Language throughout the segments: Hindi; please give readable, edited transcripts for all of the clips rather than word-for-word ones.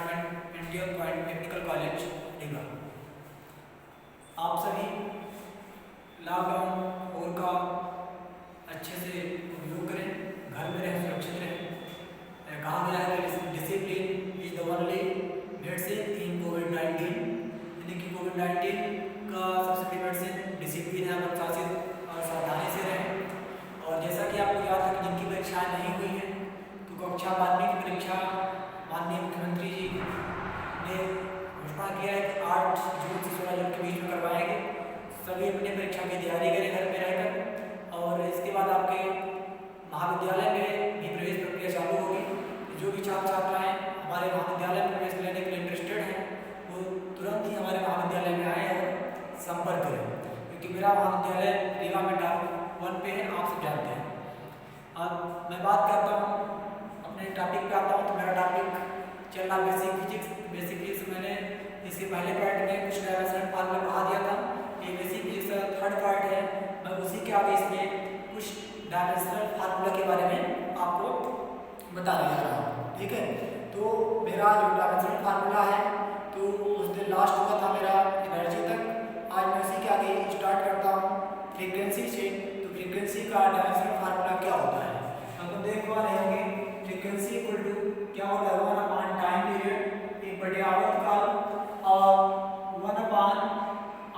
Department Indian technical college Rewa. आप सभी लॉकडाउन और का अच्छे से उपयोग करें, घर में रहें, सुरक्षित रहें। कहा गया है कि discipline is the only medicine in कोविड-19, यानी कि कोविड-19 का सबसे बड़ी मेडिसिन डिसिप्लिन है। अनुशासित और सावधानी से रहें। और जैसा कि आपको याद है कि जिनकी परीक्षाएं नहीं हुई हैं तो कक्षा 12वीं की परीक्षा माननीय मुख्यमंत्री जी ने घोषणा किया है कि 8 जून से 16 जून के बीच में करवाएंगे। सभी अपनी परीक्षा की तैयारी करें घर में रहकर। और इसके बाद आपके महाविद्यालय में भी प्रवेश प्रक्रिया चालू होगी। जो भी छात्र छात्राएँ हमारे महाविद्यालय में प्रवेश लेने के लिए इंटरेस्टेड हैं वो तुरंत ही हमारे महाविद्यालय में आएँ और संपर्क करें, क्योंकि मेरा महाविद्यालय रीवा में टॉप 1 पे है, आप सब जानते हैं। अब मैं बात करता हूँ अपने टॉपिक पे आता हूँ। तो मेरा टॉपिक चल रहा बेसिक फिजिक्स। बेसिक फिजिक्स मैंने इसके पहले पार्ट में कुछ डायमेंशनल फार्मूला पढ़ा दिया था। ये बेसिक फिजिक्स का 3rd पार्ट है। मैं उसी के आगे इसमें कुछ डायमेंशनल फार्मूला के बारे में आपको बताने जा रहा हूँ, ठीक है। तो मेरा जो डायमेंशनल फार्मूला है तो उस दिन लास्ट हुआ था मेरा एनर्जी तक। आज मैं उसी के आगे स्टार्ट करता हूँ फ्रीक्वेंसी से। तो फ्रीक्वेंसी का डायमेंशनल फार्मूला क्या होता है हम देख पा रहे होंगे। फ्रीक्वेंसी इक्वल टू क्या होता है 1 टाइम पीरियड एक बटे आवर्तकाल, और 1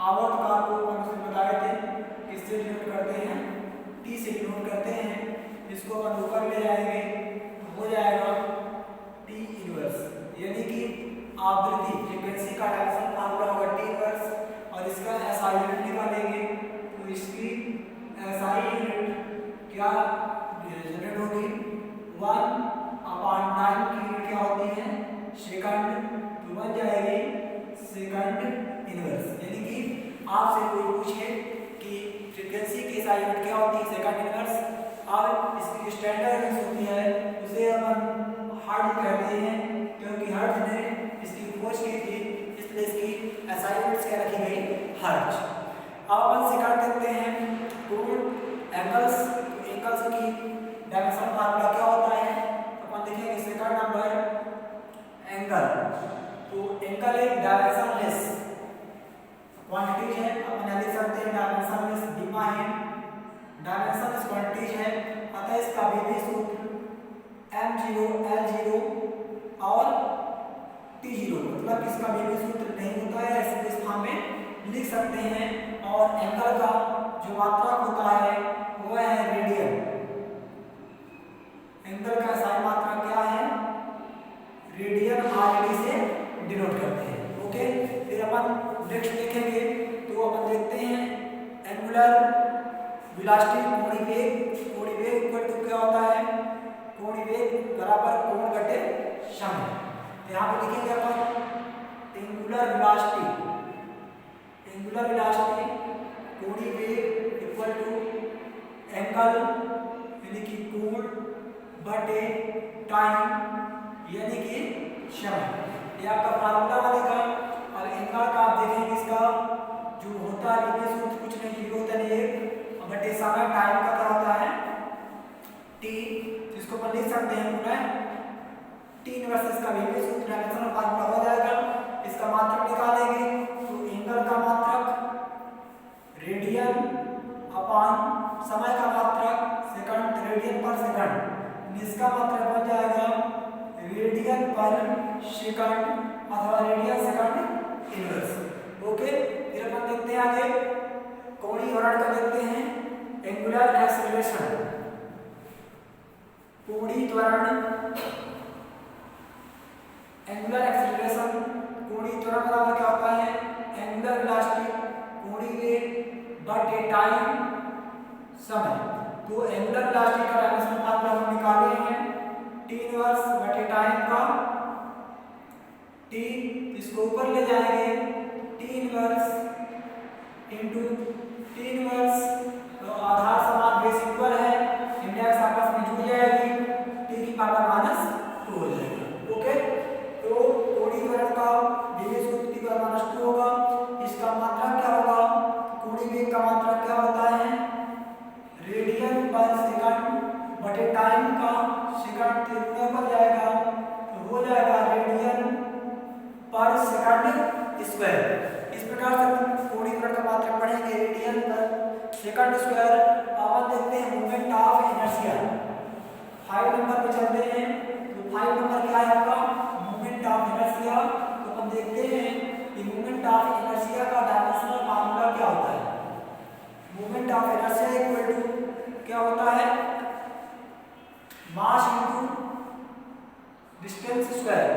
आवर्तकाल को हम उसमें बताए थे किससे डिनोट करते हैं, टी से डिनोट करते हैं। इसको अपन ऊपर ले जाएंगे तो हो जाएगा टी इनवर्स, यानी कि आवृत्ति फ्रीक्वेंसी का डायमेंशनल फार्मूला होगा टी इनवर्स। और इसका एसआई यूनिट निकालेंगे तो इसकी एसआई यूनिट क्या जनरेट होगी 1 टाइम की यूनिट क्या होती है सेकंड, तो बन जाएगी सेकंड इनवर्स। यानी कि आपसे कोई पूछे कि फ्रीक्वेंसी की एसआई यूनिट क्या होती है सेकंड इनवर्स, और इसकी स्टैंडर्ड यूनिट होती है उसे अपन हर्ट्ज कहते हैं, क्योंकि हर्ट्ज ने इसकी खोज की थी, इसलिए इसकी एसआई यूनिट्स क्या रखी गई हर्ट्ज। अब अपन सेकंड देखते हैं कोण एंगल्स। तो एंगल्स की डायमेंशनल फार्मूला क्या होता है तो अपन देखेंगे सेकंड नंबर एंगल। तो एंगल एक डायमेंशनलेस क्वांटिटी है, अपन लिख सकते हैं डायमेंशनलेस बीमा है, डायमेंशनलेस क्वांटिटी है। अतः इसका विभव सूत्र m0 l0 और t0, मतलब इसका विभव सूत्र नहीं होता है, इसके स्थान में लिख सकते हैं। और एंगल का जो मात्रक होता है वह है रेडियन। एंगल का सही मात्रक क्या है रेडियन, आरडी से डिनोट करते हैं, ओके। फिर अपन नेक्स्ट देखेंगे तो अपन देखते हैं एंगुलर वेलोसिटी कोणीय वेग। कोणीय वेग इक्वल टू क्या होता है कोणीय वेग बराबर कोण बटे समय। यहाँ पे लिखेंगे अपन एंगुलर वेलोसिटी, एंगुलर वेलोसिटी कोणीय वेग इक्वल टू एंगल यानी कि कोण बटे टाइम यानी कि समय। ये आपका फार्मूला बनेगा। और एंगल का आप देखेंगे इसका जो होता है विभव सूत्र कुछ नहीं 0 होता है 1 बटे समय टाइम का क्या होता है t, जिसको अपन लिख सकते हैं पूरा t इनवर्स इसका विभव सूत्र डायमेंशनल फार्मूला हो जाएगा। इसका मात्रक निकालेंगे तो एंगल का मात्रक रेडियन अपॉन समय का मात्रक सेकंड रेडियन पर सेकंड, इसका मात्रक बन जाएगा रेडियन पर सेकंड अथवा रेडियन सेकंड इनवर्स, ओके। फिर अपन देखते हैं आगे कोणीय त्वरण का देखते हैं एंगुलर एक्सेलरेशन। कोणीय त्वरण एंगुलर एक्सेलरेशन कोणीय त्वरण बराबर क्या होता है एंगुलर वेलोसिटी कोणीय वेग बटे टाइम समय। तो एंगुलर वेलोसिटी का डायमेंशनल फार्मूला हम निकाले हैं टी इनवर्स बटे टाइम का टी, इसको ऊपर ले जाएंगे T inverse into T inverse. तो आधार समान बेस इक्वल है, इंडेक्स आपस में जुड़ जाएगी, टी की पावर -2 हो जाएगी, ओके। तो कोणीय त्वरण का विभव सूत्र टी पर -2 होगा। इसका मात्रक क्या होगा कोणीय वेग का मात्रक क्या होता है रेडियन पर सेकंड बटे टाइम का सेकंड 3 पर जाएगा तो हो जाएगा रेडियन पर सेकंड स्क्वायर। इस प्रकार से हम कोणीय त्वरण का मात्रक पढ़ेंगे रेडियन पर सेकंड स्क्वायर। अब देखते हैं मोमेंट ऑफ इनर्शिया। 5 नंबर पे चलते हैं। तो 5 नंबर क्या है आपका मोमेंट ऑफ इनर्शिया। तो हम देखते हैं कि मोमेंट ऑफ इनर्शिया का डायमेंशनल फार्मूला क्या होता है। Moment of inertia equal to क्या होता है mass into distance square.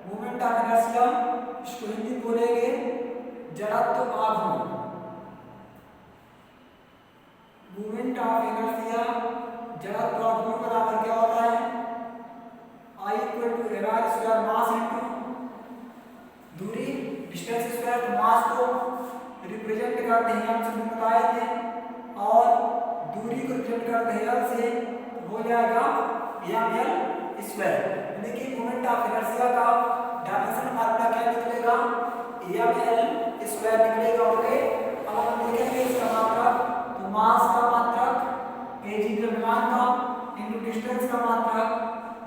Moment of inertia इसको हिंदी बोलेंगे जड़त्व आघूर्ण। मोमेंट ऑफ इनर्शिया जड़त्व आघूर्ण बराबर क्या होता है I equal to LR square mass into दूरी डिस्टेंस स्क्वायर। तो मास को रिप्रेजेंट करते हैं हम सब बताए थे और दूरी को रिप्रेजेंट करते हैं एल से हो जाएगा ml स्क्वायर। यानी कि मोमेंट ऑफ इनर्शिया का डायमेंशन फार्मूला क्या निकलेगा ml स्क्वायर निकलेगा। ओके अब हम देखेंगे इसका मात्रक। तो मास का मात्रक kg द्रव्यमान का इनटू डिस्टेंस का मात्रक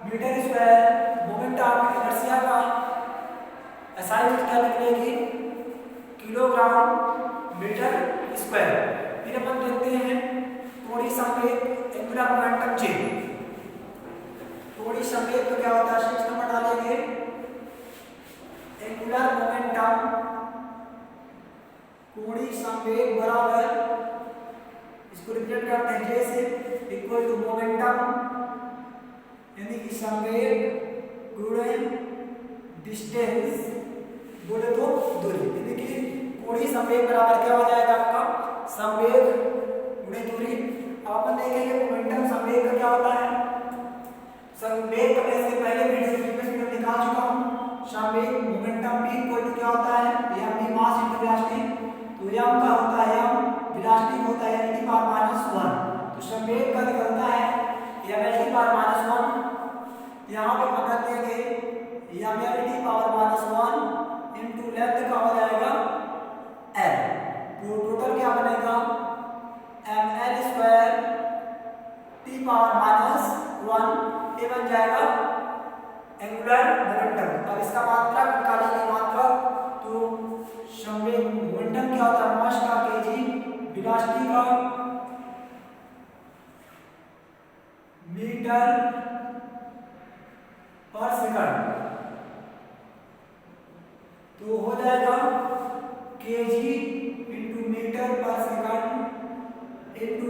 metre square. Moment of inertia का SI यूनिट क्या निकलेगी किलोग्राम मीटर स्क्वायर। फिर अपन देखते हैं कोणीय संवेग एंगुलर मोमेंटम चेंज। कोणीय संवेग तो क्या होता है 6 नंबर डालेंगे एंगुलर मोमेंटम। कोणीय संवेग बराबर इसको रिप्रेजेंट करते हैं जैसे इक्वल टू मोमेंटम यानी कि संवेग गुणन डिस्टेंस बोले तो दूरी। यानी कि कोणीय संवेग बराबर क्या हो जाएगा आपका संवेग गुणित दूरी। अपन देखेंगे मोमेंटम संवेग का क्या होता है। संवेग करने से पहले वीडियो दिखा चुका हूं। संवेग मोमेंटम भी इक्वल टू क्या होता है m भी मास इनटू वेलोसिटी। तो m का होता है m वेलोसिटी होता है l की पावर -1। तो संवेग का निकलता है m l की पावर -1। यहां पे हम रख देंगे m l की पावर -1 इनटू लेंथ का हो जाएगा l। तो टोटल क्या बनेगा ml स्क्वायर t पावर -1 ये बन जाएगा एंगुलर मोमेंटम। अब इसका मात्रक निकालेंगे मात्रक। तो संवेग मोमेंटम क्या होता है मास का kg वेलोसिटी का मीटर पर सेकंड। तो हो जाएगा kg इंटू मीटर पर सेकंड इंटू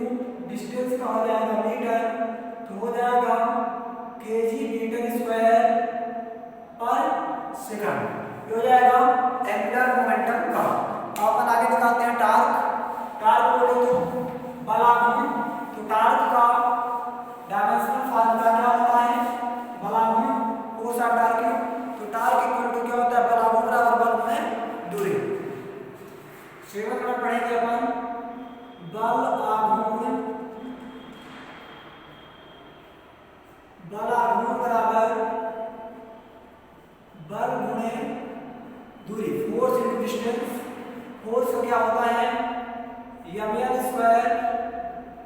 डिस्टेंस का हो जाएगा मीटर। तो हो जाएगा kg मीटर स्क्वायर पर सेकंड। हो जाएगा एंगुलर मोमेंटम का। अपन आगे दिखाते हैं टार्क। टार्क बोले तो बल आघूर्ण। तो टार्क का डायमेंशनल फार्मूला क्या होता है बल आघूर्ण फोर्स ऑफ टार्क। तो टार्क इक्वल टू क्या होता है बल आघूर्ण बराबर बल गुणित दूरी। 7 नंबर पढ़ेंगे अपन बल आघूर्ण बराबर बल गुणित दूरी फोर्स इनटू डिस्टेंस। फोर्स का क्या होता है ml square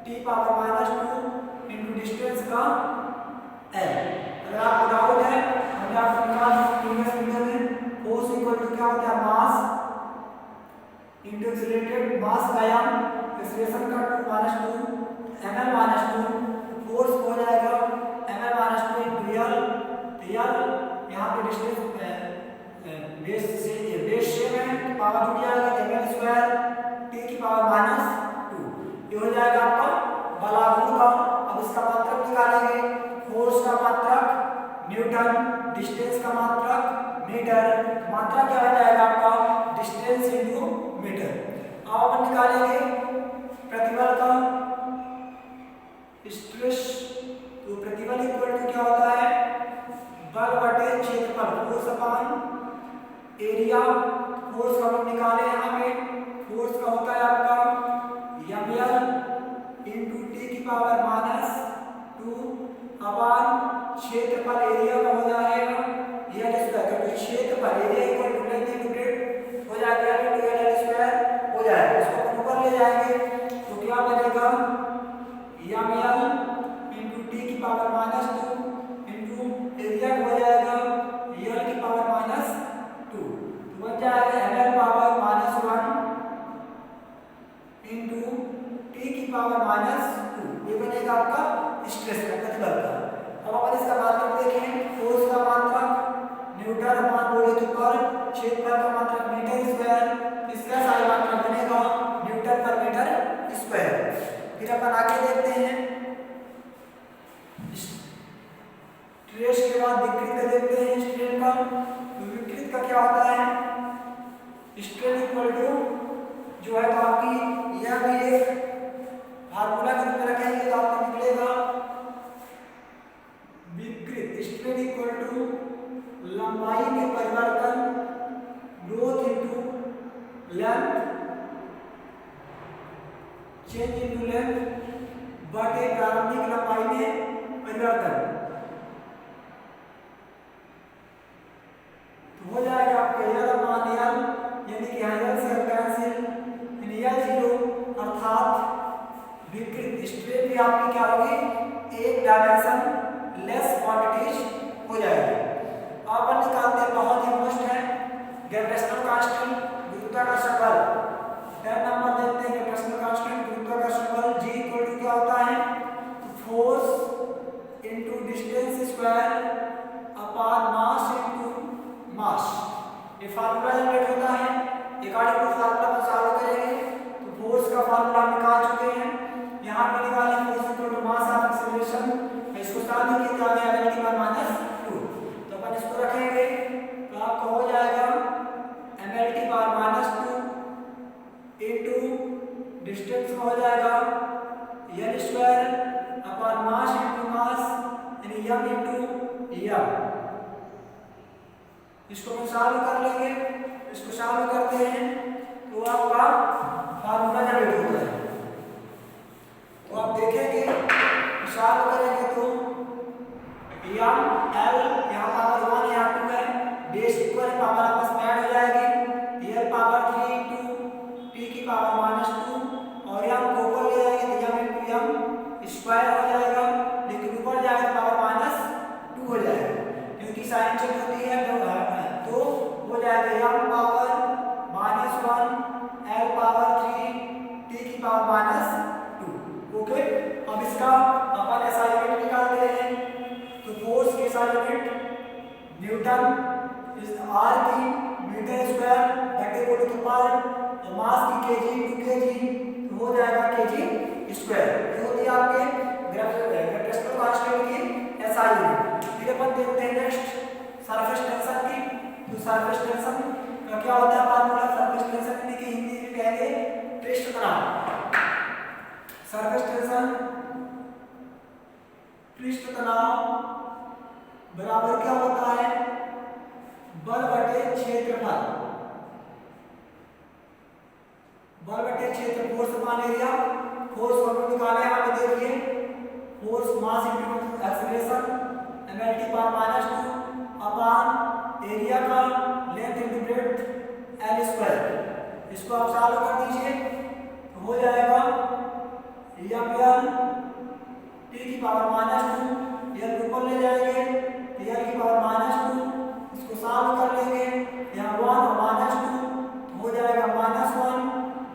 t power -2 into distance का l। अगर आपको डाउट है हमने आपको निकाल प्रीवियस वीडियो में फोर्स इक्वल टू क्या होता है मास इनटू एक्सीलरेटेड मास का एक्सीलरेशन का 2 ml -2। फोर्स हो जाएगा ml -2 इनटू l। तो l यहाँ पे डिस्टेंस बेस से में पावर जुड़ जाएगा ml स्क्वायर t की पावर -2। ये हो जाएगा आपका बल आघूर्ण का। अब इसका मात्रक निकालेंगे। फोर्स का मात्रक न्यूटन डिस्टेंस का मात्रक मीटर। मात्रा क्या हो जाएगा आपका डिस्टेंस इनटू मीटर। अब अपन निकालेंगे प्रतिबल का स्ट्रेस। तो प्रतिबल इक्वल टू क्या होता है बल बटे क्षेत्रफल फोर्स अपॉन एरिया। फोर्स का हम निकाले यहाँ पे। फोर्स का होता है आपका ml इनटू t की पावर -2 अपॉन क्षेत्रफल एरिया का हो जाएगा l स्क्वायर। क्योंकि क्षेत्रफल area equal to length into breadth हो जाएगा l इनटू l स्क्वायर हो जाएगा। इसको अपन ऊपर ले जाएंगे तो क्या बनेगा ml इनटू t की पावर -2 इनटू एरिया हो जाएगा l की पावर -2। पावर -2, ये बनेगा आपका स्ट्रेस का, प्रतिबल का। अब अपन इसका मात्रक देखें, फोर्स का मात्रक न्यूटन अपॉन वोल्यूम पर, क्षेत्रफल का मात्रक मीटर स्क्वायर, इसका साई मात्रक बनेगा न्यूटन पर मीटर स्क्वायर। फिर अपन आगे देखते हैं, स्ट्रेस के बाद विकृत का देखते हैं। स्ट्रेन का, तो विकृत का क्या होता है, स्ट्रेन इक्वल टू जो है तो आपकी यह भी एक फार्मूला के रूप में रखेंगे तो आपको निकलेगा विकृत स्ट्रेन इक्वल टू लंबाई में परिवर्तन growth into length change into length बटे प्रारंभिक लंबाई में परिवर्तन। तो हो जाएगा आपका यल मान यल, यानी कि यल से कैंसिल, यल जीरो, अर्थात विकृत स्ट्रेन भी आपकी क्या होगी, एक डायमेंशन लेस क्वांटिटीज हो जाएगी। अपन निकालते हैं, बहुत ही मोस्ट है ग्रेविटेशनल कांस्टेंट, गुरुत्वाकर्षण बल। 10 नंबर देखते हैं, ग्रेविटेशनल कांस्टेंट गुरुत्वाकर्षण बल G इक्वल टू क्या होता है, force into distance square upon mass into mass. ये फार्मूला जनरेट होता है, अकॉर्डिंग टू फार्मूला को सॉल्व करेंगे तो फोर्स का फार्मूला निकाल चुके हैं, यहाँ पे निकालें force equal to mass of acceleration, इसको सॉल्व किया तो आ गया एल की पावर -2। तो अपन इसको रखेंगे तो आपका हो जाएगा ml की पावर -2 इनटू डिस्टेंस का हो जाएगा l square upon mass into mass, यानी m इनटू m। इसको हम सॉल्व कर लेंगे, इसको सॉल्व करते हैं तो आपका फार्मूला जनरेट होता है। तो आप देखेंगे सॉल्व करेंगे तो m l यहाँ पावर 1 यहाँ 2 है, बेस इक्वल पावर आपस में ऐड हो जाएगी, l पावर 3 इनटू t की पावर -2 और m को ऊपर ले जाएंगे तो m इनटू m स्क्वायर हो जाएगा, लेकिन ऊपर जाएगा पावर -2 हो जाएगा, क्योंकि साइन चेंज होती है तो हो जाएगा m power -1 l power 3 t की पावर -2। ओके, अब इसका अपन ऐसा यूनिट निकालते हैं, तो फोर्स के साथ यूनिट न्यूटन इस r की मीटर स्क्वायर बटे वोल्यूम पर और मास की केजी इनटू केजी, तो हो जाएगा केजी स्क्वायर। ये होती है आपके ग्रेविटेशनल कांस्टेंट की एसआई यूनिट। फिर अपन देखते हैं नेक्स्ट सरफेस टेंशन की। तो सरफेस टेंशन का क्या होता है फार्मूला, सरफेस टेंशन की हिंदी में कहेंगे पृष्ठ तनाव। सरफेस टेंशन पृष्ठ तनाव बराबर क्या होता है, बल बटे क्षेत्रफल, बल बटे क्षेत्र फोर्स अपॉन एरिया। फोर्स को निकाले यहाँ पे देखिए, force mass into acceleration ml की पावर -2 अपॉन एरिया का length into breadth l square. इसको आप सॉल्व कर दीजिए तो हो जाएगा ml t की पावर -2, l ऊपर ले जाएंगे तो l की पावर -2, इसको सॉल्व कर लेंगे यहाँ 1 और -2 तो हो जाएगा -1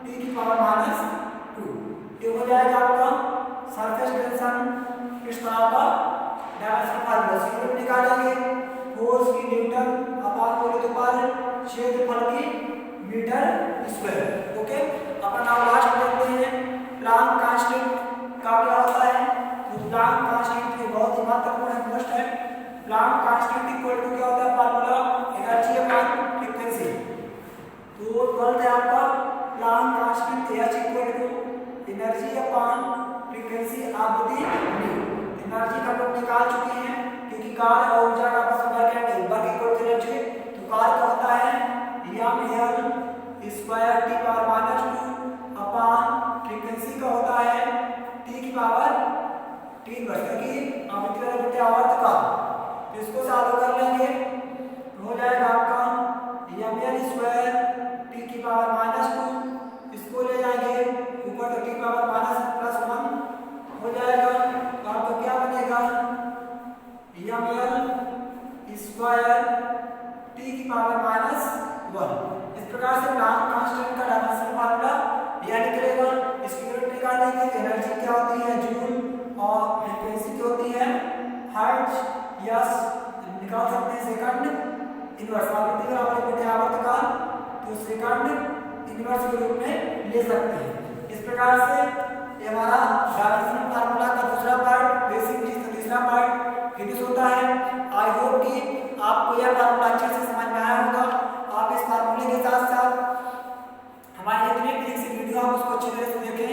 t की पावर -2। ये हो जाएगा आपका सरफेस टेंशन पृष्ठ तनाव का डायमेंशन फार्मूला। यूनिट निकालेंगे फोर्स की न्यूटन अपॉन वोल्यूम पर, क्षेत्रफल की मीटर स्क्वायर। ओके, अपन नाउ लास्ट देखते हैं प्लांक कांस्टेंट का क्या होता है। तो प्लांक कांस्टेंट ये बहुत ही महत्वपूर्ण मोस्ट है। प्लांक कांस्टेंट इक्वल टू क्या होता है फार्मूला, एनर्जी अपॉन फ्रीक्वेंसी। तो ट्वेल्थ है आपका Planck constant h equal to energy upon frequency of the beam. Energy का लोग निकाल चुके हैं, क्योंकि कार्य और ऊर्जा का आपस में वर्क इक्वल टू एनर्जी। तो कार्य का होता है ml square t power -2 upon frequency का होता है t की पावर 3 क्योंकि आवृत्ति बटे आवर्त का। तो इसको सॉल्व कर लेंगे तो हो जाएगा आपका ml स्क्वायर t की पावर -2, इसको ले जाएंगे ऊपर तो t पावर -1 हो जाएगा, तो आपका क्या बनेगा ml स्क्वायर t की पावर -1। इस प्रकार से प्लांक कांस्टेंट का डायमेंशन फार्मूला यह निकलेगा। इसकी यूनिट निकाल डालेंगे तो एनर्जी क्या होती है जूल और फ्रीक्वेंसी क्या होती है हर्ट्ज, यस निकाल सकते हैं सेकंड इनवर्स आवृत्ति बराबर होती है आवर्तकाल, तो सेकंड इनवर्स के रूप में ले सकते हैं। इस प्रकार से ये हमारा डायमेंशनल फार्मूला का दूसरा पार्ट, बेसिक चीज का तीसरा पार्ट फिनिश होता है। आई होप कि आपको यह फार्मूला अच्छे से समझ में आया होगा। आप इस फार्मूले के साथ साथ हमारे जितने फिजिक्स वीडियो आप उसको अच्छी तरह से देखें।